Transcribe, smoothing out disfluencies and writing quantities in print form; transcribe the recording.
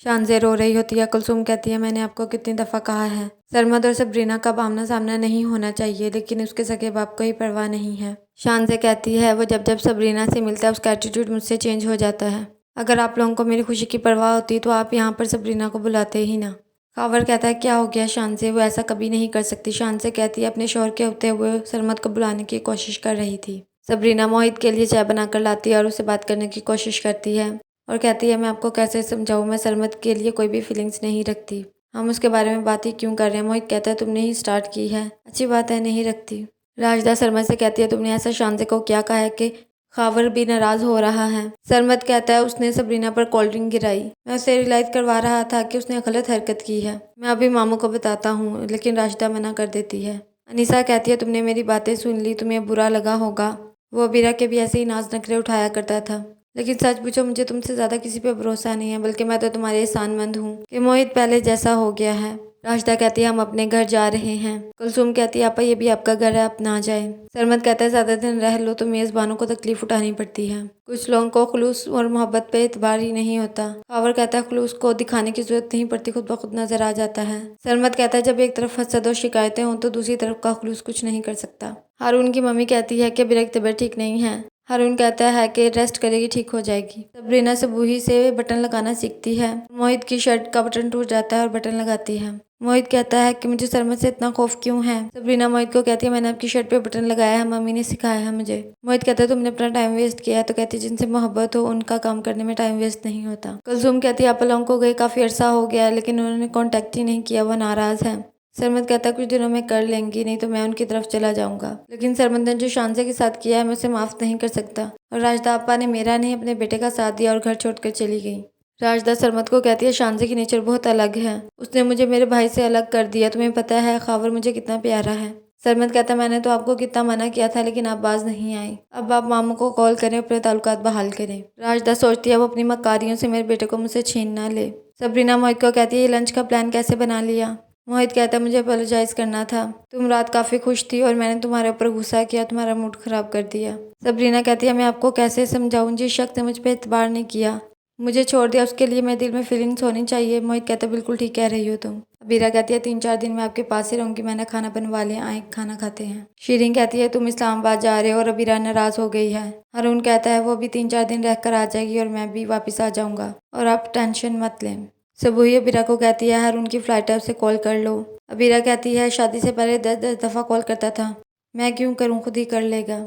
शान से रो रही होती है। कुलसुम कहती है मैंने आपको कितनी दफ़ा कहा है सरमद और सबरीना का आमना सामना नहीं होना चाहिए, लेकिन उसके सगे बाप को ही परवाह नहीं है। शान से कहती है वो जब जब सबरीना से मिलता है उसका एटीट्यूड मुझसे चेंज हो जाता है। अगर आप लोगों को मेरी खुशी की परवाह होती तो आप यहाँ पर सबरीना को बुलाते ही ना। खावर कहता है क्या हो गया शान से, वो ऐसा कभी नहीं कर सकती। शान से कहती है अपने शौहर के होते हुए सरमद को बुलाने की कोशिश कर रही थी। सबरीना मोहित के लिए चाय बनाकर लाती है और उससे बात करने की कोशिश करती है और कहती है मैं आपको कैसे समझाऊं, मैं सरमद के लिए कोई भी फीलिंग्स नहीं रखती। हम उसके बारे में बात ही क्यों कर रहे हैं। मोहित कहता है तुमने ही स्टार्ट की है। अच्छी बात है, नहीं रखती। राजदा सरमद से कहती है तुमने ऐसा शान से को क्या कहा है कि खावर भी नाराज हो रहा है। सरमद कहता है उसने सबरीना पर कोल्ड ड्रिंक गिराई। मैं उसे रियलाइज करवा रहा था कि उसने गलत हरकत की है। मैं अभी मामू को बताता हूँ, लेकिन राशिदा मना कर देती है। अनीसा कहती है तुमने मेरी बातें सुन ली, तुम्हें बुरा लगा होगा। वो अबीरा के भी ऐसे ही नाज नखरे उठाया करता था, लेकिन सच पूछो मुझे तुमसे ज़्यादा किसी पे भरोसा नहीं है, बल्कि मैं तो तुम्हारे एहसानमंद हूँ कि मोहित पहले जैसा हो गया है। राशिदा कहती है हम अपने घर जा रहे हैं। कुलसुम कहती है आपा ये भी आपका घर है, आप ना जाए। सरमद कहता है ज़्यादा दिन रह लो तो मेज़बानों को तकलीफ उठानी पड़ती है। कुछ लोगों को खुलूस और मोहब्बत पे एतबार ही नहीं होता। खावर कहता है खुलूस को दिखाने की जरूरत नहीं पड़ती, खुद ब खुद नजर आ जाता है। सरमद कहता है जब एक तरफ हसद और शिकायतें हों तो दूसरी तरफ का खुलूस कुछ नहीं कर सकता। हारून की मम्मी कहती है कि अबीरा की तबीयत ठीक नहीं है। हारून कहता है कि रेस्ट करेगी, ठीक हो जाएगी। सबरीना सबूही से बटन लगाना सीखती है। मोहित की शर्ट का बटन टूट जाता है और बटन लगाती है। मोहित कहता है कि मुझे सरमद से इतना खौफ क्यों है। सबरीना मोहित को कहती है मैंने आपकी शर्ट पे बटन लगाया है, मम्मी ने सिखाया है मुझे। मोहित कहता है तुमने अपना टाइम वेस्ट किया है। तो कहती है जिनसे मोहब्बत हो उनका काम करने में टाइम वेस्ट नहीं होता। कुलसुम कहती है आप लोगों को गए काफी अरसा हो गया, लेकिन उन्होंने कॉन्टेक्ट ही नहीं किया, वो नाराज है। सरमद कहता है कुछ दिनों में कर लेंगी, नहीं तो मैं उनकी तरफ चला जाऊंगा। लेकिन सरमद ने जो शानसे के साथ किया है मैं उसे माफ नहीं कर सकता। और राजदा आपा ने मेरा नहीं अपने बेटे का साथ दिया और घर छोड़कर चली गई। राजदा सरमद को कहती है शानसे की नेचर बहुत अलग है, उसने मुझे मेरे भाई से अलग कर दिया। तुम्हें पता है खावर मुझे कितना प्यारा है। सरमद कहता है मैंने तो आपको कितना मना किया था, लेकिन आप बाज नहीं आए। अब आप मामू को कॉल करें, अपने ताल्लुकात बहाल करें। राजदा सोचती है वो अपनी मक्कारियों से मेरे बेटे को मुझसे छीन ना ले। सबरीना मोहित को कहती है ये लंच का प्लान कैसे बना लिया। मोहित कहता है मुझे अपोलोजाइज करना था, तुम रात काफ़ी खुश थी और मैंने तुम्हारे ऊपर गुस्सा किया, तुम्हारा मूड खराब कर दिया। सबरीना कहती है मैं आपको कैसे समझाऊं, जिस शख्स ने मुझ पर एतबार नहीं किया, मुझे छोड़ दिया, उसके लिए मेरे दिल में फीलिंग्स होनी चाहिए। मोहित कहता है बिल्कुल ठीक कह रही हो तुम। अबीरा कहती है 3-4 दिन मैं आपके पास ही रहूंगी, मैंने खाना बनवा लिया, आए खाना खाते हैं। शीरीन कहती है तुम इस्लामाबाद जा रहे हो और अबीरा नाराज हो गई है। हारून कहता है वो भी 3-4 दिन रहकर आ जाएगी और मैं भी वापस आ जाऊंगा और आप टेंशन मत लें। सबूही अबीरा को कहती है हारून की फ्लाइट है, उसे कॉल कर लो। अबीरा कहती है शादी से पहले 10-10 दफ़ा कॉल करता था, मैं क्यों करूं, खुद ही कर लेगा।